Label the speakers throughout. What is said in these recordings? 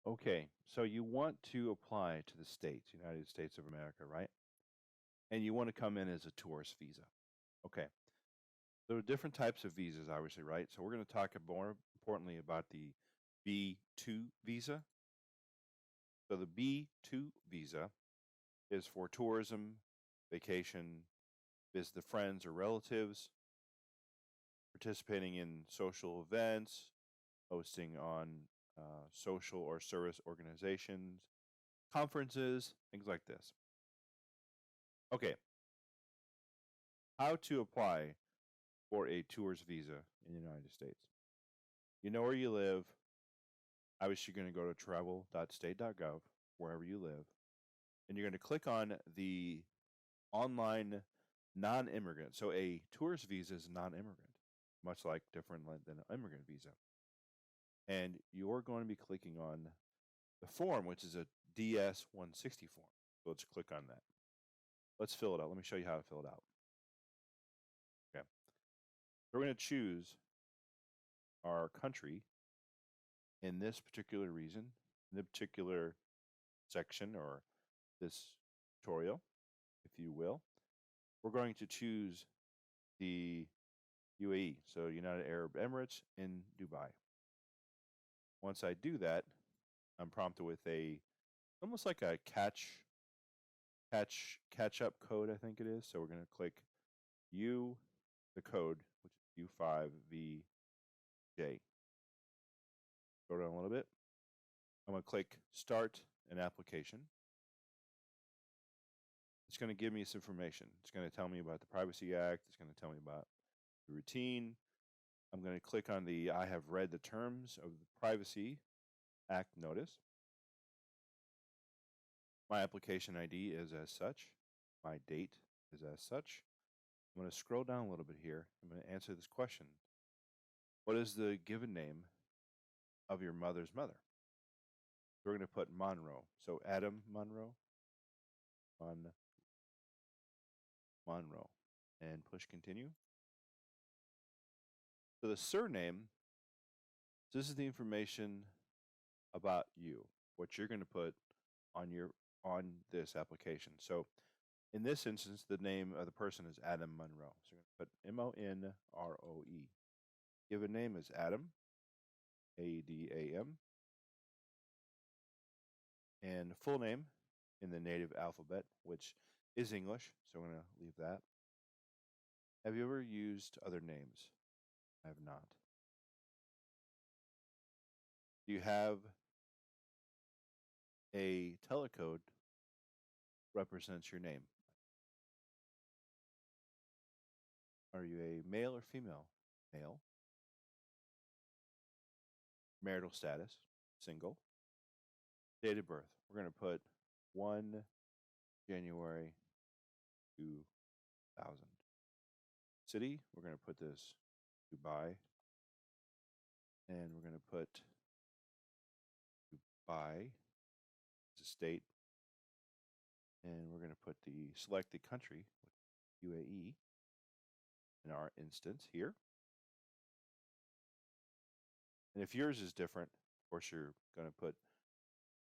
Speaker 1: Okay, so you want to apply to the States, United States of America, right? And you want to come in as a tourist visa. Okay, there are different types of visas, obviously, right? So we're going to talk more importantly about the B2 visa. So the B2 visa is for tourism, vacation, visit friends or relatives, participating in social events, hosting on social or service organizations, conferences, things like this. Okay, how to apply for a tourist visa in the United States. You know where you live. Obviously, you're going to go to travel.state.gov, wherever you live, and you're going to click on the online non immigrant. So, a tourist visa is non immigrant, much like different than an immigrant visa. And you're going to be clicking on the form, which is a DS 160 form. So, let's click on that. Let's fill it out. Let me show you how to fill it out. Okay. We're going to choose our country in this particular region, in the particular section or this tutorial, if you will. We're going to choose the UAE, so United Arab Emirates in Dubai. Once I do that, I'm prompted with a almost like a catch up code, I think it is. So we're going to click U, the code, which is U5VJ. Go down a little bit. I'm going to click Start an application. It's going to give me some information. It's going to tell me about the Privacy Act. It's going to tell me about the routine. I'm going to click on the I have read the terms of the Privacy Act notice. My application ID is as such. My date is as such. I'm going to scroll down a little bit here. I'm going to answer this question. What is the given name of your mother's mother? So we're going to put Monroe. So Adam Monroe, Monroe, and push continue. So the surname, this is the information about you, what you're going to put on this application. So in this instance, the name of the person is Adam Monroe. So we're going to put Monroe. Given name is Adam, Adam, and full name in the native alphabet, which is English. So I'm going to leave that. Have you ever used other names? I have not. Do you have a telecode represents your name? Are you a male or female? Male. Marital status, single. Date of birth, we're going to put 1 January 2000. City, we're going to put this Dubai. And we're going to put Dubai as a state. And we're going to put the selected country, UAE, in our instance here. And if yours is different, of course, you're going to put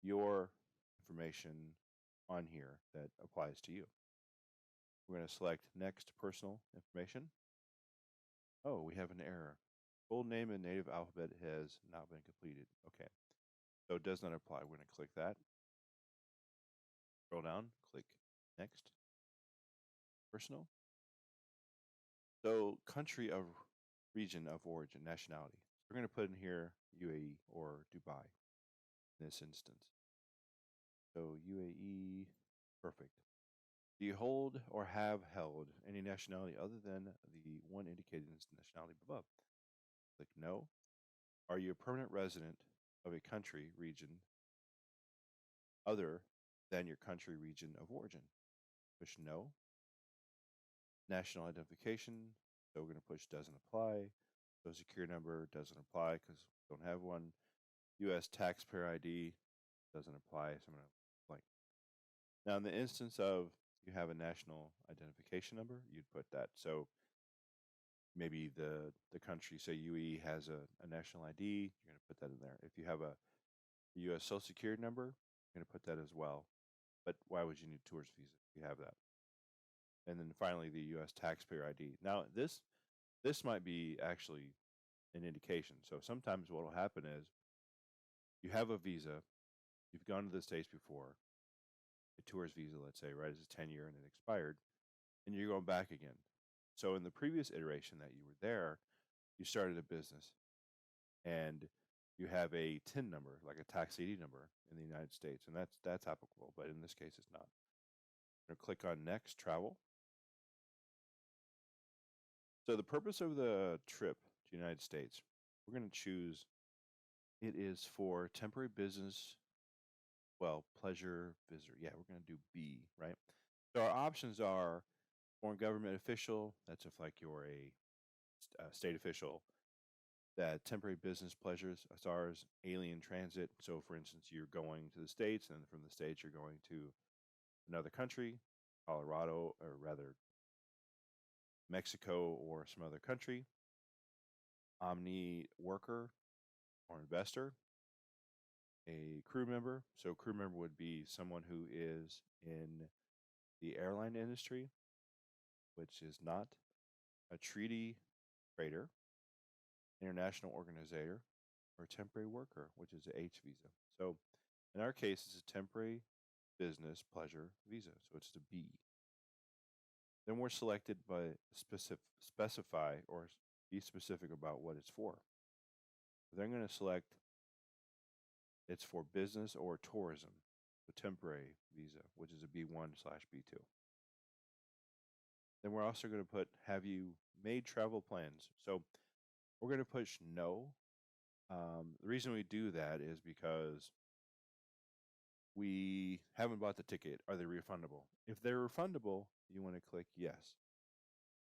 Speaker 1: your information on here that applies to you. We're going to select next personal information. Oh, we have an error. Full name and native alphabet has not been completed. Okay. So it does not apply. We're going to click that. Scroll down, click next. Personal. So country of region of origin, nationality. We're going to put in here UAE or Dubai in this instance. So UAE, perfect. Do you hold or have held any nationality other than the one indicated in the nationality above? Click no. Are you a permanent resident of a country, region, other than your country, region of origin? Push no. National identification, so we're going to push doesn't apply. Social security number doesn't apply because we don't have one. U.S. taxpayer ID doesn't apply, so I'm going to blank. Now, in the instance of you have a national identification number, you'd put that. So maybe the country, say UAE, has a national ID, you're going to put that in there. If you have a The U.S. Social Security number, I'm going to put that as well. But why would you need a tourist visa if you have that? And then finally, the U.S. taxpayer ID. Now, this might be actually an indication. So sometimes what will happen is you have a visa, you've gone to the States before, a tourist visa, let's say, right? It's a 10-year and it expired, and you're going back again. So in the previous iteration that you were there, you started a business and you have a TIN number, like a tax ID number in the United States, and that's applicable, but in this case it's not. I'm going to click on next, travel. So the purpose of the trip to the United States, we're going to choose it is for temporary business, well, pleasure visitor. Yeah, we're going to do B, right? So our options are foreign government official, that's if like you're a state official, that temporary business pleasures, stars, alien transit. So for instance, you're going to the States and from the States you're going to another country, Colorado, or rather Mexico or some other country. Omni worker or investor, a crew member. So, crew member would be someone who is in the airline industry, which is not a treaty trader, international organizer, or temporary worker, which is a H visa. So, in our case, it's a temporary business pleasure visa. So, it's the B. Then we're selected by specify or be specific about what it's for. Then I'm going to select it's for business or tourism, the temporary visa, which is a B1/B2. Then we're also going to put, have you made travel plans? So we're going to push no. The reason we do that is because we haven't bought the ticket. Are they refundable? If they're refundable, you want to click yes.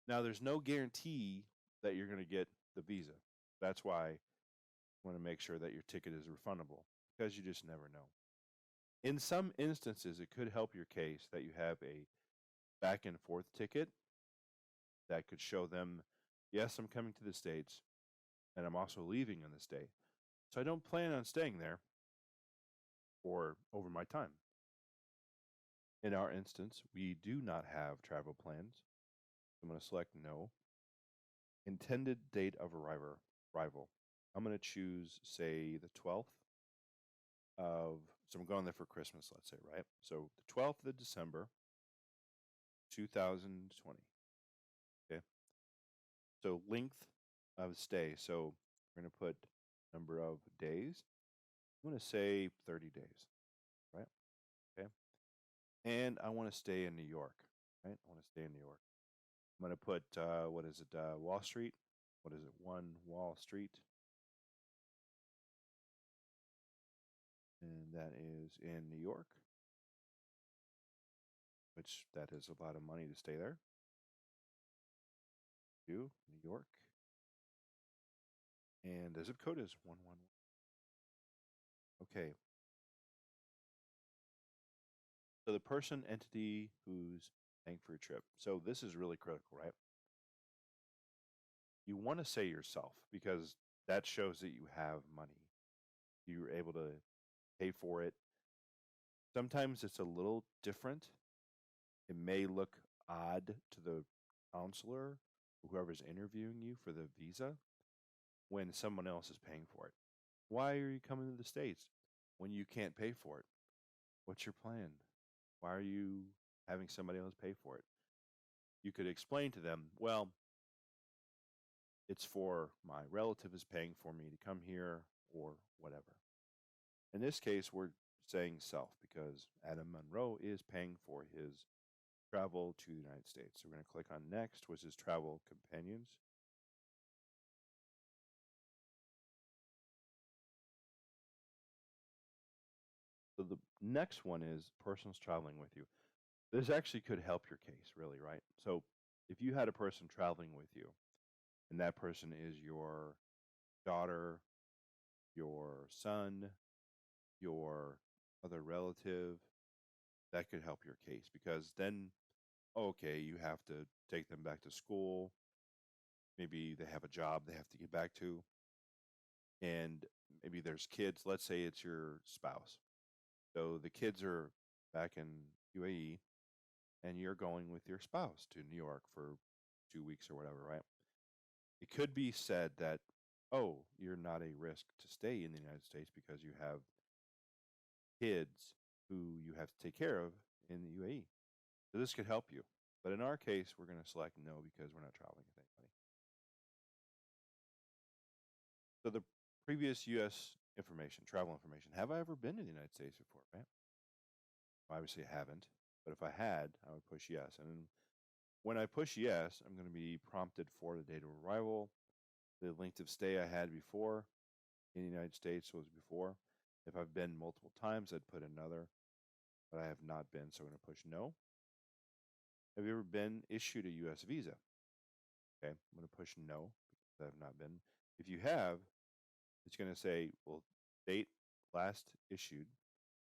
Speaker 1: Now, there's no guarantee that you're going to get the visa. That's why you want to make sure that your ticket is refundable because you just never know. In some instances, it could help your case that you have a back and forth ticket that could show them, yes, I'm coming to the States and I'm also leaving in the state. So I don't plan on staying there for over my time. In our instance, we do not have travel plans. I'm going to select no. Intended date of arrival. I'm going to choose, say, the 12th of, so I'm going there for Christmas, let's say, right? So the 12th of December, 2020. Okay. So length of stay. So we're going to put number of days. I'm going to say 30 days, right? Okay. And I want to stay in New York, right? I want to stay in New York. I'm going to put, what is it, Wall Street? What is it, 1 Wall Street? And that is in New York, which that is a lot of money to stay there. New York. And the zip code is 111. Okay. So the person, entity who's paying for your trip. So this is really critical, right? You want to say yourself because that shows that you have money. You're able to pay for it. Sometimes it's a little different. It may look odd to the counselor, whoever's interviewing you for the visa, when someone else is paying for it. Why are you coming to the States when you can't pay for it? What's your plan? Why are you having somebody else pay for it? You could explain to them, well, it's for my relative is paying for me to come here or whatever. In this case, we're saying self because Adam Monroe is paying for his travel to the United States. So we're going to click on next, which is travel companions. So the next one is persons traveling with you. This actually could help your case, really, right? So if you had a person traveling with you, and that person is your daughter, your son, your other relative, that could help your case because then, okay, you have to take them back to school. Maybe they have a job they have to get back to. and maybe there's kids. Let's say it's your spouse. So the kids are back in UAE, and you're going with your spouse to New York for 2 weeks or whatever, right? It could be said that, oh, you're not a risk to stay in the United States because you have kids who you have to take care of in the UAE. So this could help you. But in our case, we're going to select no because we're not traveling with anybody. So the previous U.S. information, travel information. Have I ever been to the United States before, right? Obviously, I haven't. But if I had, I would push yes. And when I push yes, I'm going to be prompted for the date of arrival, the length of stay I had before in the United States was before. If I've been multiple times, I'd put another, but I have not been, so I'm going to push no. Have you ever been issued a U.S. visa? Okay, I'm going to push no because I have not been. If you have, it's going to say, well, date last issued,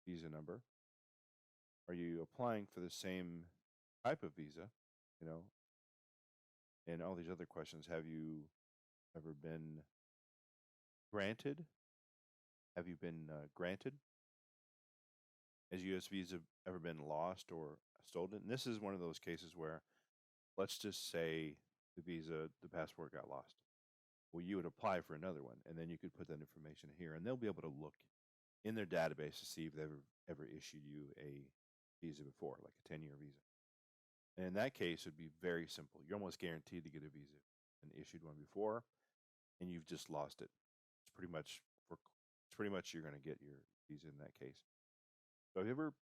Speaker 1: visa number. Are you applying for the same type of visa? You know, and all these other questions. Have you ever been granted? Have you been granted? Has U.S. visa ever been lost or stolen? And this is one of those cases where, let's just say the visa, the passport got lost. Well, you would apply for another one, and then you could put that information here, and they'll be able to look in their database to see if they've ever issued you a visa before, like a 10-year visa. And in that case, it'd be very simple. You're almost guaranteed to get a visa and issued one before, and you've just lost it. It's pretty much you're going to get your visa in that case. So have you ever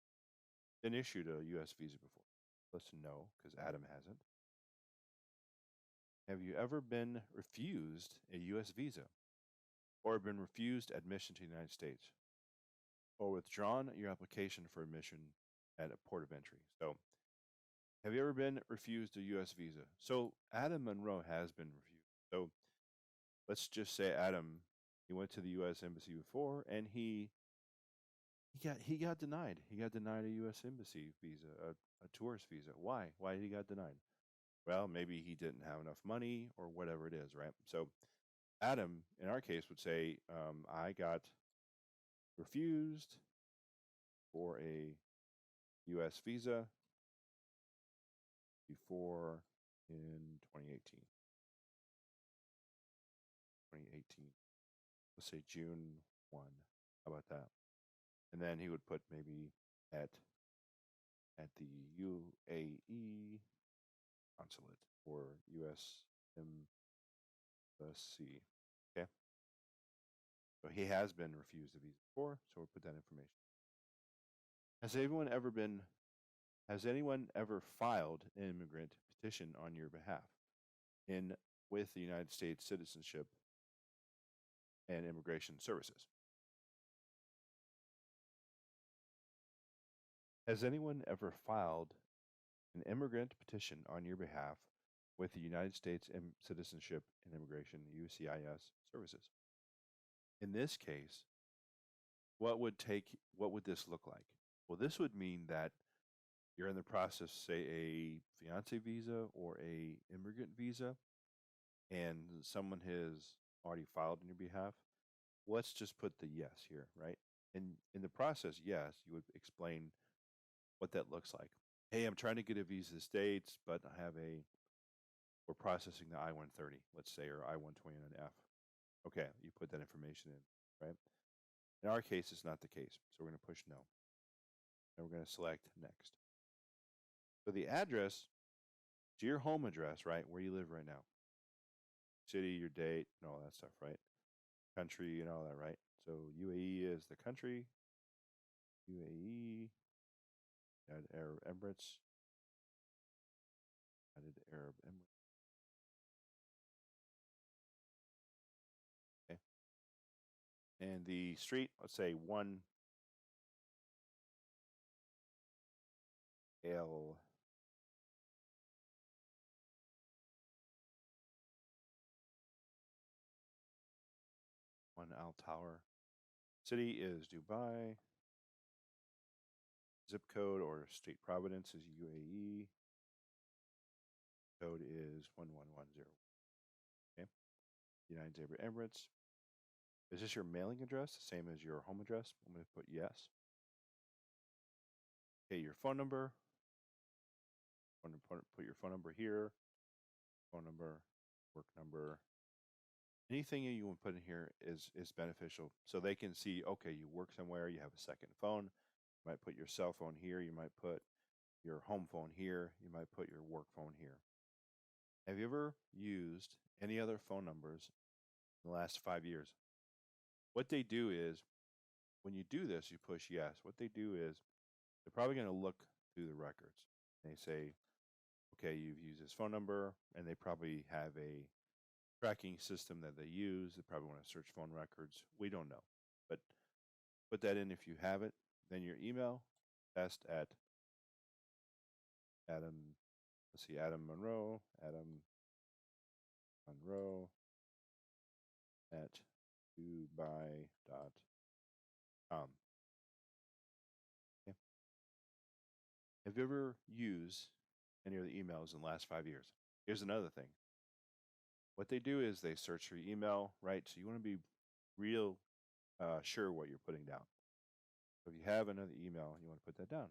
Speaker 1: been issued a U.S. visa before? Let's know, because Adam hasn't. Have you ever been refused a U.S. visa or been refused admission to the United States or withdrawn your application for admission at a port of entry? So, have you ever been refused a U.S. visa? So, Adam Monroe has been refused. So, let's just say Adam, he went to the U.S. embassy before and he got denied. He got denied a U.S. embassy visa, a tourist visa. Why? Why did he got denied? Well, maybe he didn't have enough money or whatever it is, right? So Adam, in our case, would say, I got refused for a U.S. visa before in 2018. 2018. Let's say June 1. How about that? And then he would put maybe at the UAE consulate or U.S. embassy. Okay. So he has been refused a visa before, so we'll put that information. Has anyone ever filed an immigrant petition on your behalf in with the United States Citizenship and Immigration Services? Has anyone ever filed an immigrant petition on your behalf with the United States Citizenship and Immigration UCIS Services? In this case, what would this look like? Well, this would mean that you're in the process, say a fiance visa or a immigrant visa, and someone has already filed on your behalf. Let's just put the yes here, right? And in the process, yes, you would explain what that looks like. Hey, I'm trying to get a visa to the States, but we're processing the I-130, let's say, or I-129F. Okay, you put that information in, right? In our case, it's not the case. So we're going to push no. And we're going to select next. So the address to your home address, right, where you live right now. City, your date, and all that stuff, right? Country and all that, right? So UAE is the country. UAE, United Arab Emirates. United Arab Emirates. Okay. And the street, let's say 1L. One Al Tower. City is Dubai. Zip code or state providence is UAE. Code is 1110. Okay. United Arab Emirates. Is this your mailing address, the same as your home address? I'm going to put yes. Okay, your phone number. I'm going to put your phone number here. Phone number, work number. Anything you want to put in here is beneficial, so they can see. Okay, you work somewhere. You have a second phone. You might put your cell phone here. You might put your home phone here. You might put your work phone here. Have you ever used any other phone numbers in the last 5 years? What they do is, when you do this, you push yes. What they do is, they're probably going to look through the records. They say, okay, you've used this phone number, and they probably have a tracking system that they use. They probably want to search phone records. We don't know. But put that in if you have it. Then your email, test at Adam, let's see, Adam Monroe at dubai.com. Okay. Have you ever used any of the emails in the last 5 years? Here's another thing. What they do is they search your email, right? So you want to be real sure what you're putting down. So if you have another email, you want to put that down.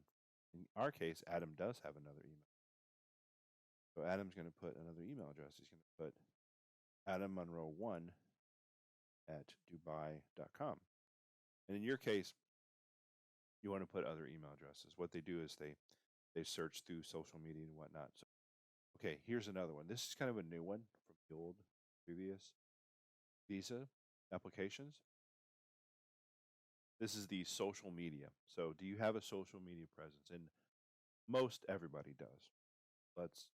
Speaker 1: In our case, Adam does have another email. So Adam's going to put another email address. He's going to put adammonroe1 at dubai.com. And in your case, you want to put other email addresses. What they do is they search through social media and whatnot. So, okay, here's another one. This is kind of a new one from the old previous visa applications. This is the social media. So do you have a social media presence? And most everybody does. Let's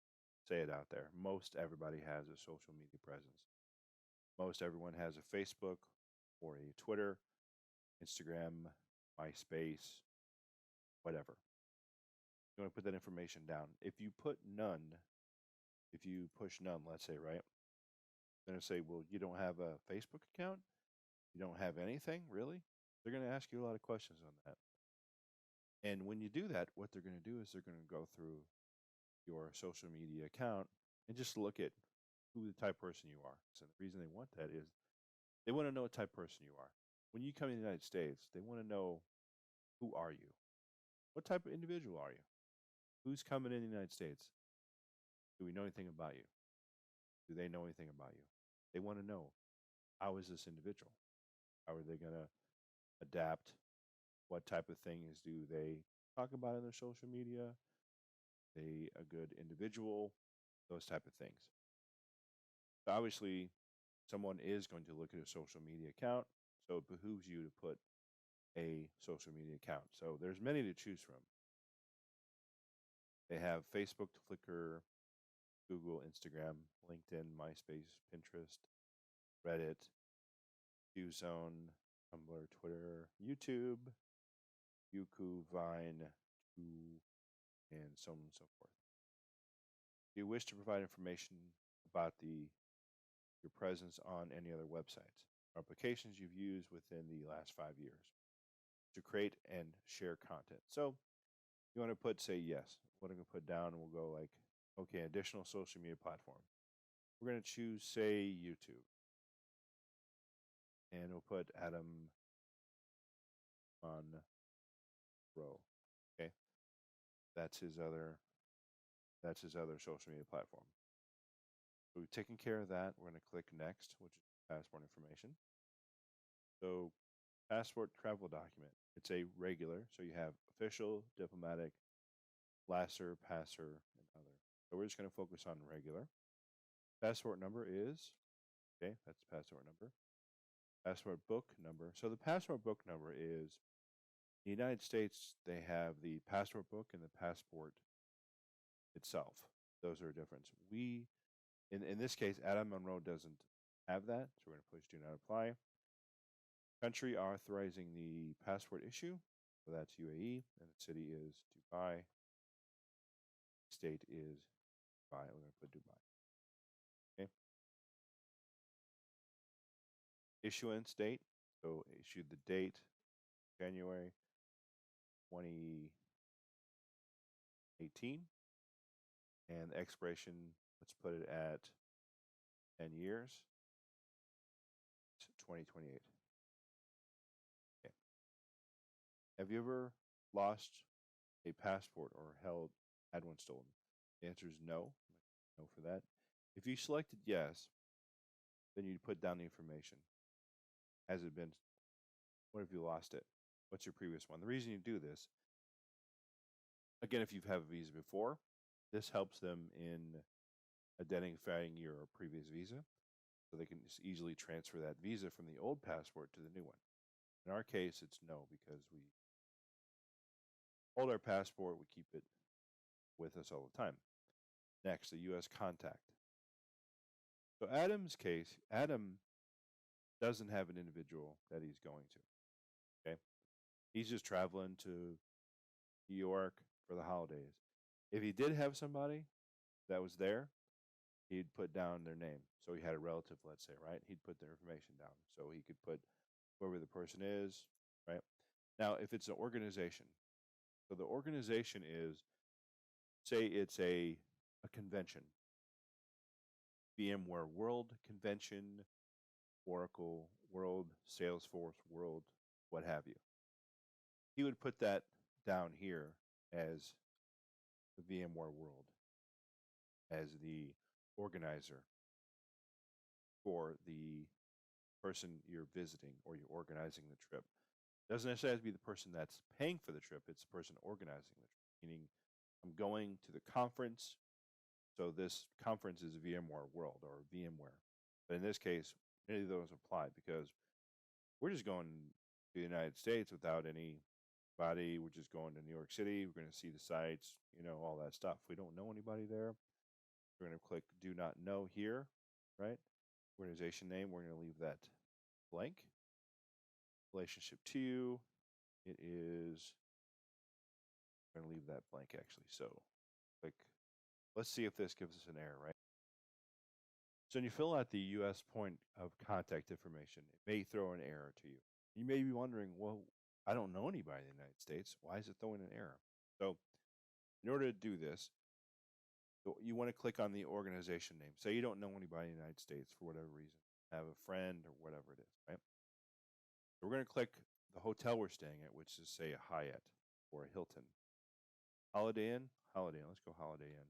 Speaker 1: say it out there. Most everybody has a social media presence. Most everyone has a Facebook or a Twitter, Instagram, MySpace, whatever. You want to put that information down. If you put none, if you push none, let's say, right? They're going to say, well, you don't have a Facebook account? You don't have anything, really? They're going to ask you a lot of questions on that. And when you do that, what they're going to do is they're going to go through your social media account and just look at who the type person you are. So the reason they want that is they want to know what type person you are. When you come to the United States, they want to know, who are you? What type of individual are you? Who's coming in the United States? Do we know anything about you? Do they know anything about you? They want to know, how is this individual? How are they going to adapt? What type of things do they talk about in their social media? They a good individual? Those type of things. So obviously, someone is going to look at a social media account, so it behooves you to put a social media account. So there's many to choose from. They have Facebook, Flickr, Google, Instagram, LinkedIn, MySpace, Pinterest, Reddit, Qzone, Tumblr, Twitter, YouTube, Youku, Vine, and so on and so forth. Do you wish to provide information about your presence on any other websites or applications you've used within the last 5 years to create and share content? So you want to put, say, yes. What I'm going to put down, and we'll go like, okay, additional social media platform. We're going to choose, say, YouTube. And we'll put Adam Monroe. Okay. That's his other social media platform. So we've taken care of that. We're going to click next, which is passport information. So passport travel document. It's a regular. So you have official, diplomatic, LASSER, PASSER, and other. So we're just going to focus on regular. Passport number is, okay, that's the passport number. Passport book number. So the passport book number is, in the United States, they have the passport book and the passport itself. Those are a difference. In this case, Adam Monroe doesn't have that, so we're going to push do not apply. Country authorizing the passport issue, so that's UAE, and the city is Dubai. State is Dubai. We're going to put Dubai. Okay. Issuance date, so issued the date, January 2018, and the expiration, let's put it at 10 years, 2028. Have you ever lost a passport or had one stolen? The answer is no. No for that. If you selected yes, then you put down the information. Has it been? What if you lost it? What's your previous one? The reason you do this, again, if you've had a visa before, this helps them in identifying your previous visa, so they can just easily transfer that visa from the old passport to the new one. In our case, it's no, because we hold our passport, we keep it with us all the time. Next, the U.S. contact. So Adam's case, Adam doesn't have an individual that he's going to. Okay, he's just traveling to New York for the holidays. If he did have somebody that was there, he'd put down their name. So he had a relative, let's say, right? He'd put their information down. So he could put whoever the person is, right? Now, if it's an organization, so the organization is, say it's a convention, VMware World Convention, Oracle World, Salesforce World, what have you. He would put that down here as the VMware World, as the organizer for the person you're visiting or you're organizing the trip. Doesn't necessarily have to be the person that's paying for the trip, it's the person organizing the trip, meaning I'm going to the conference, so this conference is VMware World or VMware. But in this case, any of those apply because we're just going to the United States without anybody. We're just going to New York City. We're going to see the sites, all that stuff. We don't know anybody there. We're going to click Do Not Know here, right? Organization name, we're going to leave that blank. Relationship to you, it is, I'm going to leave that blank actually. So click, let's see if this gives us an error, right? So when you fill out the U.S. point of contact information, it may throw an error to you. You may be wondering, well, I don't know anybody in the United States. Why is it throwing an error? So in order to do this, you want to click on the organization name. Say you don't know anybody in the United States for whatever reason, have a friend or whatever it is, right? So we're going to click the hotel we're staying at, which is, say, a Hyatt or a Hilton. Holiday Inn? Holiday Inn. Let's go Holiday Inn.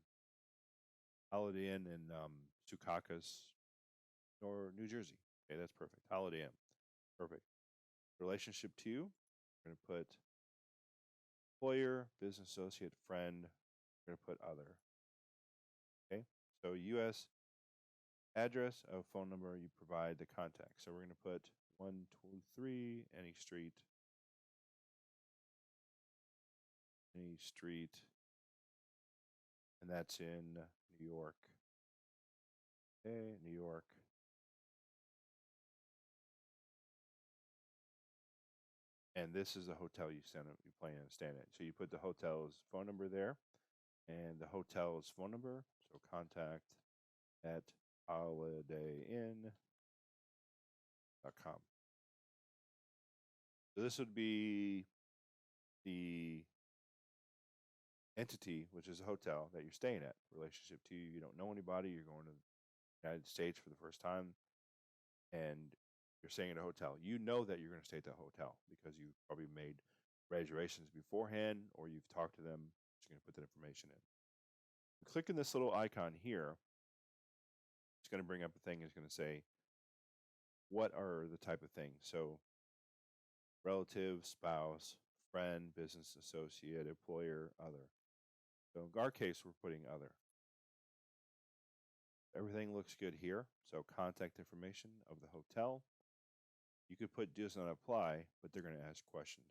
Speaker 1: Holiday Inn in Secaucus or New Jersey. Okay, that's perfect. Holiday Inn. Perfect. Relationship to you, we're going to put employer, business associate, friend. We're going to put other. Okay, so U.S. address of phone number, you provide the contact. So we're going to put 123 any street, and that's in New York. Okay, New York. And this is the hotel you plan to stand at. So you put the hotel's phone number there, and the hotel's phone number. So contact at holidayinn.com. So this would be the entity, which is a hotel that you're staying at. Relationship to you, you don't know anybody. You're going to the United States for the first time, and you're staying at a hotel. You know that you're going to stay at that hotel because you probably made reservations beforehand, or you've talked to them. So you're going to put that information in. Clicking this little icon here, it's going to bring up a thing. It's going to say, what are the type of things? So relative, spouse, friend, business associate, employer, other. So in our case, we're putting other. Everything looks good here. So contact information of the hotel. You could put does not apply, but they're going to ask questions.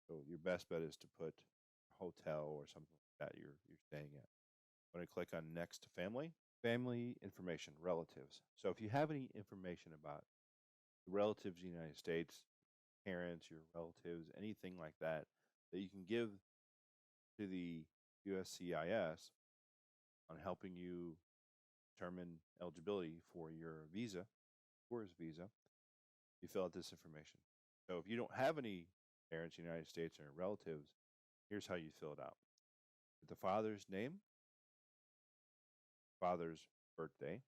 Speaker 1: So your best bet is to put hotel or something like that you're staying at. I'm going to click on next family. Family information, relatives. So if you have any information about the relatives in the United States, parents, your relatives, anything like that, that you can give to the USCIS on helping you determine eligibility for your visa, tourist visa, you fill out this information. So if you don't have any parents in the United States or relatives, here's how you fill it out. The father's name, father's birthday.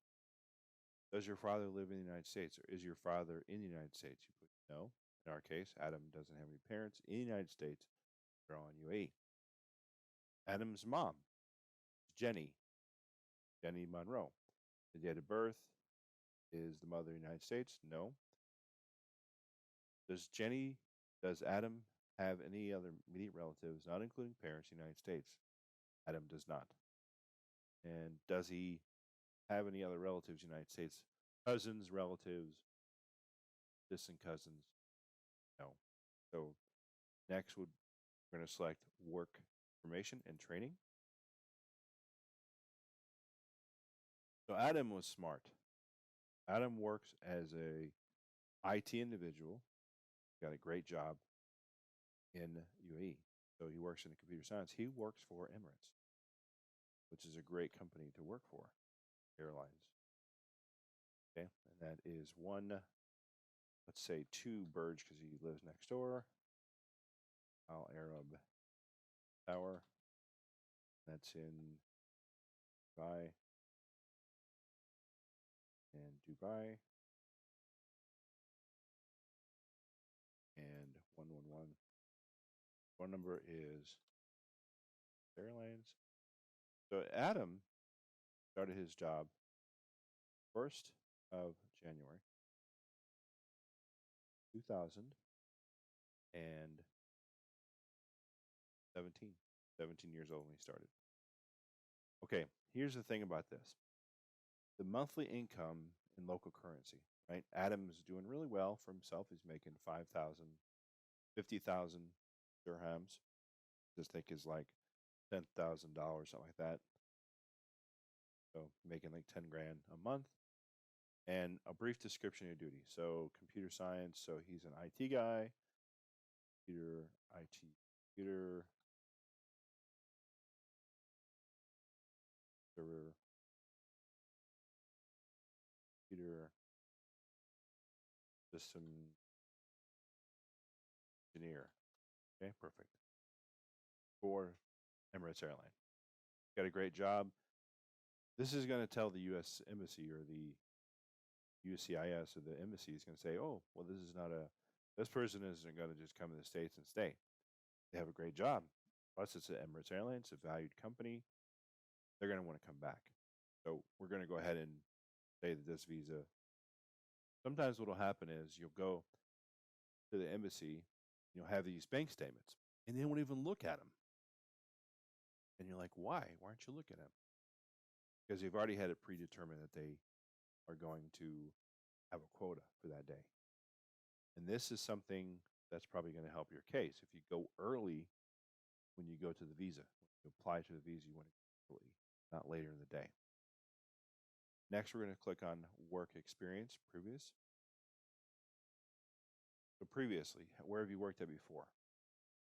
Speaker 1: Does your father live in the United States, or is your father in the United States? You put no. In our case, Adam doesn't have any parents in the United States. They're all in UAE. Adam's mom, Jenny, Jenny Monroe. The date of birth is the mother of the United States? No. Does Jenny, does Adam have any other immediate relatives, not including parents in the United States? Adam does not. And does he have any other relatives in the United States? Cousins, relatives, distant cousins? No. So next we're going to select work information and training. So Adam was smart. Adam works as a IT individual. Got a great job in UAE. So he works in the computer science. He works for Emirates, which is a great company to work for, airlines. Okay, and that is one, let's say two Burj because he lives next door. Al Arab Tower. That's in Dubai. And Dubai. And 111. Phone number is Airlines. So Adam started his job 1st of January 2017. 17 years old when he started. Okay, here's the thing about this. The monthly income in local currency, right? Adam's doing really well for himself. He's making 5,000, 50,000 dirhams. Just think is like $10,000, something like that. So making like 10 grand a month. And a brief description of duty. So computer science. So he's an IT guy. Computer server, computer system engineer. Okay, perfect. For Emirates Airline. Got a great job. This is going to tell the U.S. Embassy or the UCIS or the embassy is going to say, oh, well, this person isn't going to just come to the States and stay. They have a great job. Plus, it's Emirates Airlines, a valued company. They're going to want to come back. So we're going to go ahead and say that this visa, sometimes what will happen is you'll go to the embassy, you'll have these bank statements, and they won't even look at them. And you're like, why? Why aren't you looking at them? Because you've already had it predetermined that they are going to have a quota for that day. And this is something that's probably going to help your case. If you go early when you go to the visa, when you apply to the visa, you want to go early, not later in the day. Next, we're going to click on work experience, previous. So previously, where have you worked at before?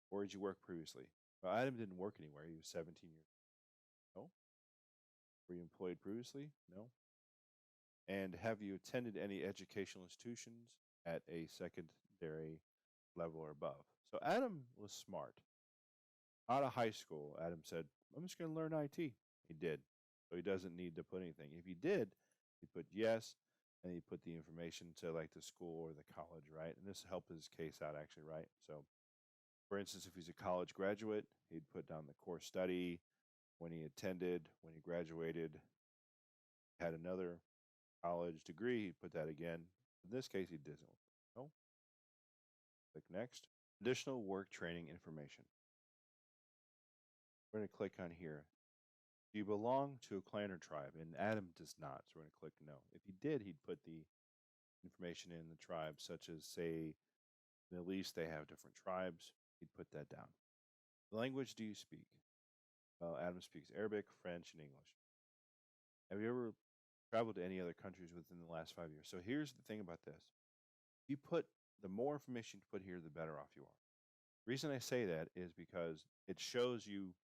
Speaker 1: Where did you work previously? Well, Adam didn't work anywhere. He was 17 years old. No. Were you employed previously? No. And have you attended any educational institutions at a secondary level or above? So Adam was smart. Out of high school, Adam said, I'm just going to learn IT. He did. So he doesn't need to put anything. If he did, he put yes, and he put the information to like the school or the college, right? And this helped his case out actually, right? So for instance, if he's a college graduate, he'd put down the course study, when he attended, when he graduated, had another college degree, he'd put that again. In this case, he doesn't. No. Click next. Additional work training information. We're going to click on here. Do you belong to a clan or tribe? And Adam does not, so we're going to click no. If he did, he'd put the information in the tribe, such as, say, in the Middle East, they have different tribes. He'd put that down. The language do you speak? Well, Adam speaks Arabic, French, and English. Have you ever traveled to any other countries within the last 5 years? So here's the thing about this. You put the more information you put here, the better off you are. The reason I say that is because it shows you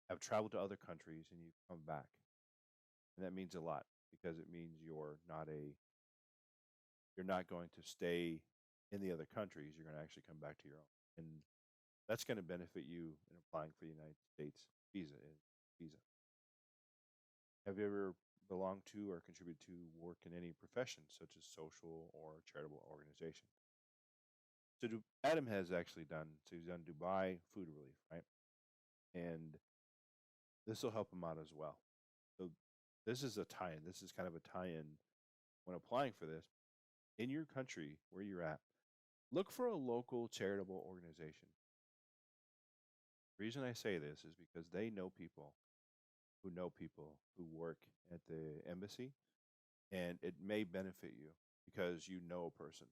Speaker 1: have traveled to other countries and you've come back. And that means a lot because it means you're not going to stay in the other countries. You're going to actually come back to your own. And that's going to benefit you in applying for the United States visa. Have you ever belonged to or contributed to work in any profession, such as social or charitable organization? So Adam has actually done. So he's done Dubai food relief, right? And this will help him out as well. So this is a tie-in. This is kind of a tie-in when applying for this in your country where you're at. Look for a local charitable organization. The reason I say this is because they know people who work at the embassy, and it may benefit you because you know a person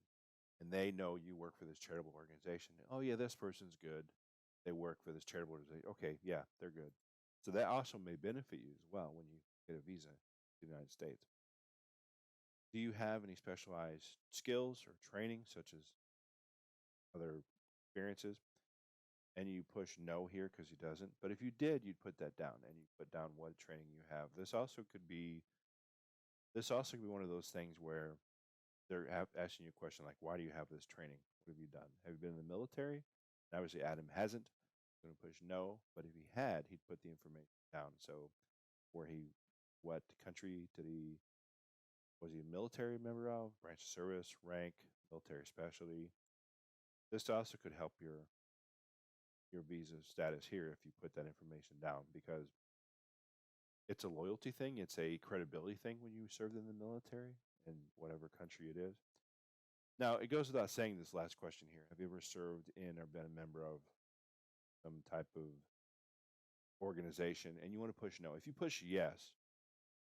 Speaker 1: and they know you work for this charitable organization. Oh, yeah, this person's good. They work for this charitable organization. Okay, yeah, they're good. So that also may benefit you as well when you get a visa to the United States. Do you have any specialized skills or training, such as other experiences? And you push no here because he doesn't. But if you did, you'd put that down and you put down what training you have. This also could be one of those things where they're asking you a question like, why do you have this training? What have you done? Have you been in the military? And obviously, Adam hasn't. I'm going to push no. But if he had, he'd put the information down. So, what country was he a military member of? Branch of service, rank, military specialty. This also could help your visa status here if you put that information down because it's a loyalty thing. It's a credibility thing when you served in the military in whatever country it is. Now, it goes without saying this last question here. Have you ever served in or been a member of some type of organization? And you want to push no. If you push yes,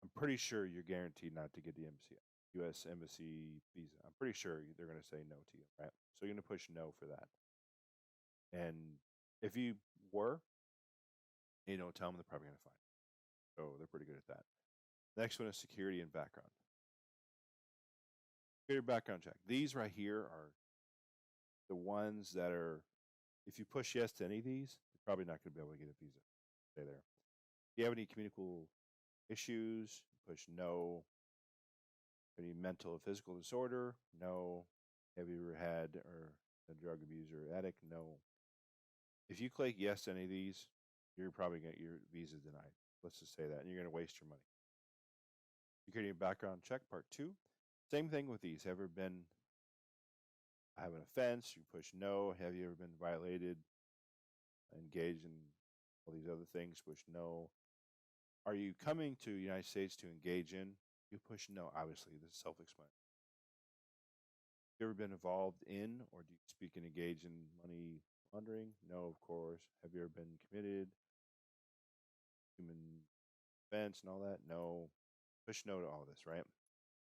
Speaker 1: I'm pretty sure you're guaranteed not to get the U.S. Embassy visa. I'm pretty sure they're going to say no to you, right? So you're going to push no for that. And if you were, you don't tell them, they're probably going to find you. So they're pretty good at that. Next one is security and background. Security background check. These right here are the ones that are, if you push yes to any of these, you're probably not going to be able to get a visa. Stay there. If you have any communicable issues, push no. Any mental or physical disorder, no. Have you ever had or a drug abuser or addict? No. If you click yes to any of these, you're probably going to get your visa denied. Let's just say that. And you're going to waste your money. Security and background check, part 2. Same thing with these. Have you ever been, have an offense? You push no. Have you ever been violated, engaged in all these other things? Push no. Are you coming to the United States to engage in? You push no. Obviously, this is self-explanatory. You ever been involved in or do you speak and engage in money laundering? No, of course. Have you ever been committed human offense and all that? No. Push no to all this, right?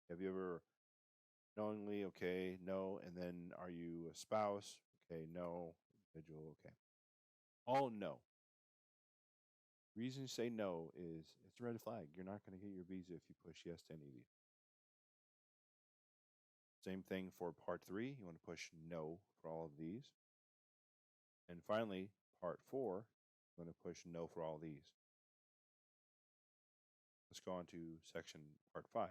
Speaker 1: Have you ever knowingly? Okay, no. And then are you a spouse? Okay, no. Individual? Okay. All no. Reason you say no is it's a red flag. You're not going to get your visa if you push yes to any of these. Same thing for part 3. You want to push no for all of these. And finally, part 4, you want to push no for all these. Let's go on to section part 5.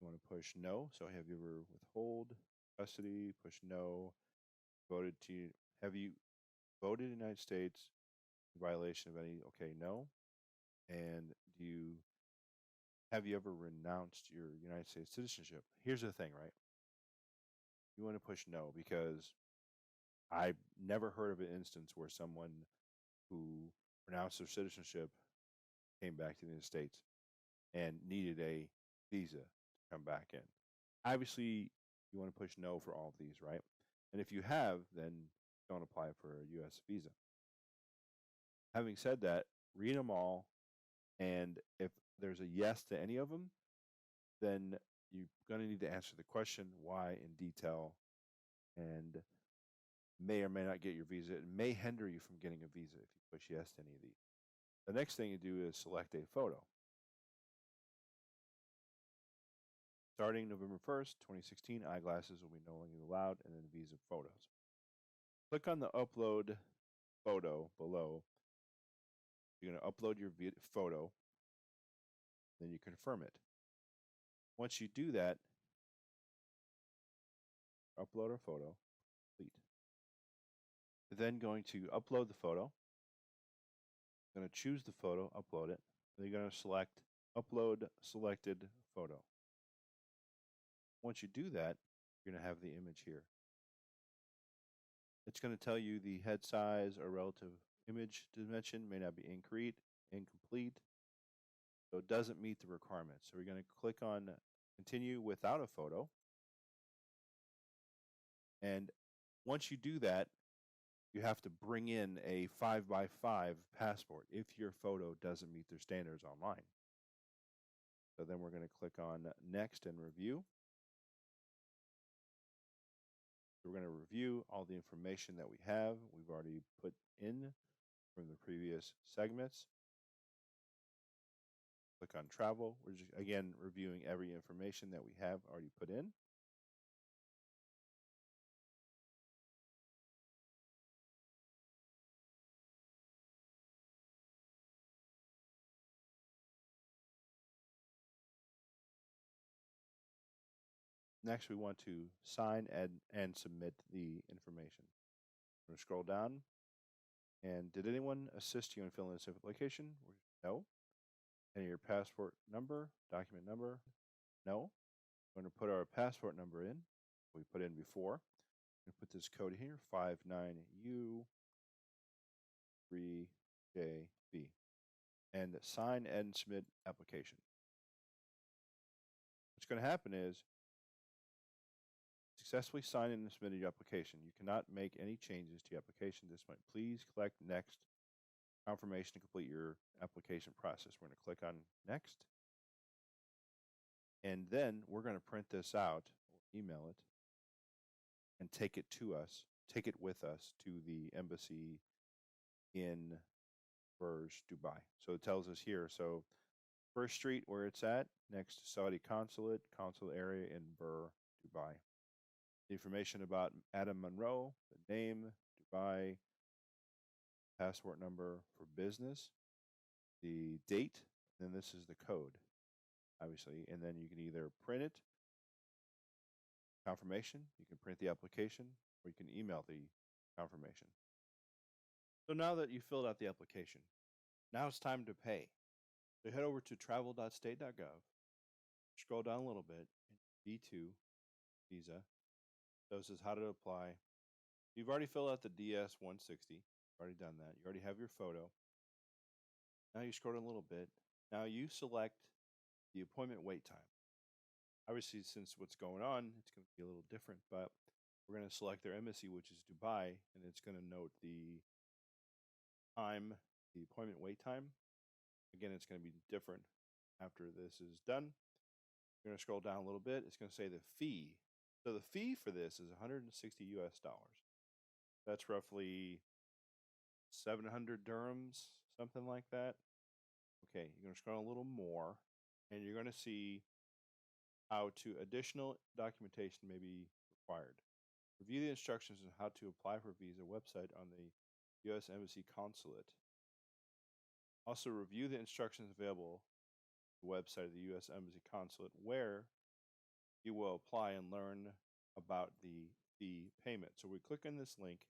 Speaker 1: You want to push no. So have you ever withhold custody? Push no. Voted to have you voted in the United States in violation of any? Okay, no. And have you ever renounced your United States citizenship? Here's the thing, right? You want to push no because I've never heard of an instance where someone who renounced their citizenship came back to the United States and needed a visa to come back in. Obviously, you want to push no for all of these, right? And if you have, then don't apply for a U.S. visa. Having said that, read them all, and if there's a yes to any of them, then you're going to need to answer the question why in detail, and may or may not get your visa. It may hinder you from getting a visa if you push yes to any of these. The next thing you do is select a photo. Starting November 1st, 2016, eyeglasses will be no longer allowed, and then visa photos. Click on the upload photo below. You're going to upload your photo, then you confirm it. Once you do that, upload a photo, complete. You're then going to upload the photo. You're going to choose the photo, upload it. Then you're going to select upload selected photo. Once you do that, you're going to have the image here. It's going to tell you the head size or relative image dimension may not be incomplete, so it doesn't meet the requirements. So we're going to click on continue without a photo. And once you do that, you have to bring in a 5x5 passport if your photo doesn't meet their standards online. So then we're going to click on next and review. So we're going to review all the information that we have. We've already put in from the previous segments. Click on travel. We're just, again, reviewing every information that we have already put in. Next, we want to sign and submit the information. We're going to scroll down. And did anyone assist you in filling this application? No. Enter your passport number, document number. No. We're going to put our passport number in. We put in before. We're going to put this code here, 59U3JB. And sign and submit application. What's going to happen is successfully sign and submit your application. You cannot make any changes to your application at this point. Please click next confirmation to complete your application process. We're going to click on next. And then we're going to print this out, or email it, and take it to us, take it with us to the embassy in Burj, Dubai. So it tells us here. So First Street, where it's at, next to Saudi Consulate area in Burj, Dubai. The information about Adam Monroe, the name, Dubai, passport number for business, the date, and this is the code, obviously. And then you can either print it, confirmation, you can print the application, or you can email the confirmation. So now that you filled out the application, now it's time to pay. So head over to travel.state.gov, scroll down a little bit, B2 visa. So it says how to apply. You've already filled out the DS 160. You've already done that. You already have your photo. Now you scroll down a little bit. Now you select the appointment wait time. Obviously, since what's going on, it's going to be a little different, but we're going to select their embassy, which is Dubai, and it's going to note the time, the appointment wait time. Again, it's going to be different after this is done. We're going to scroll down a little bit. It's going to say the fee. So the fee for this is 160 US dollars. That's roughly 700 dirhams, something like that. Okay, you're going to scroll a little more, and you're going to see how to additional documentation may be required. Review the instructions on how to apply for a visa website on the U.S. Embassy Consulate. Also review the instructions available on the website of the U.S. Embassy Consulate where you will apply and learn about the fee payment. So we click on this link,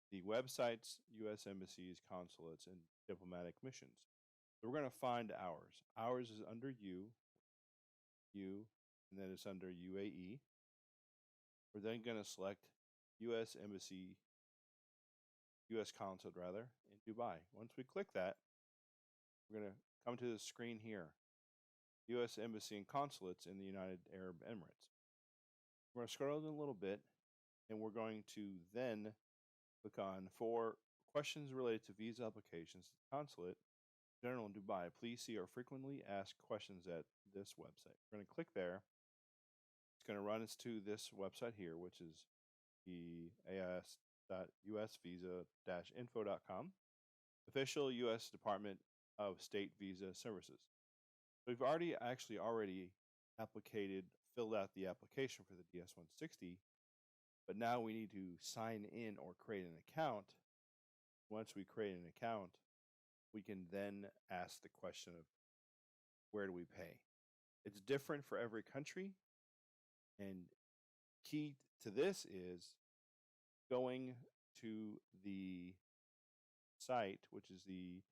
Speaker 1: the website's U.S. Embassies, Consulates, and Diplomatic Missions. So we're going to find ours. Ours is under U, and then it's under UAE. We're then going to select U.S. Embassy, U.S. Consulate rather, in Dubai. Once we click that, we're going to come to the screen here. U.S. Embassy and Consulates in the United Arab Emirates. We're going to scroll down a little bit, and we're going to then click on for questions related to visa applications, consulate, general in Dubai. Please see our frequently asked questions at this website. We're going to click there. It's going to run us to this website here, which is the as.usvisa-info.com, official U.S. Department of State Visa Services. So we've already filled out the application for the DS-160, but now we need to sign in or create an account. Once we create an account, we can then ask the question of where do we pay? It's different for every country, and key to this is going to the site, which is the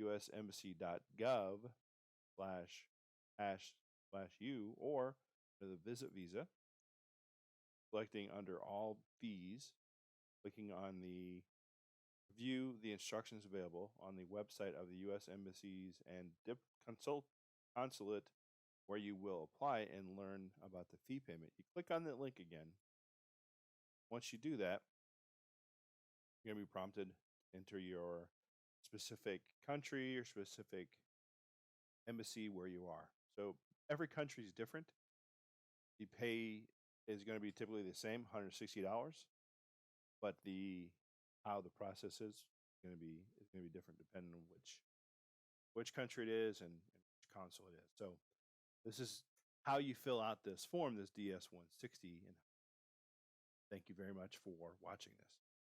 Speaker 1: usembassy.gov/u or the visit visa, selecting under all fees, clicking on the view the instructions available on the website of the U.S. embassies and consulate where you will apply and learn about the fee payment. You click on that link again. Once you do that, you're going to be prompted enter your specific country or specific embassy where you are. So every country is different. The pay is going to be typically the same, $160, but the how the process is going to be different depending on which country it is and which consul it is. So this is how you fill out this form, this DS 160. And thank you very much for watching this.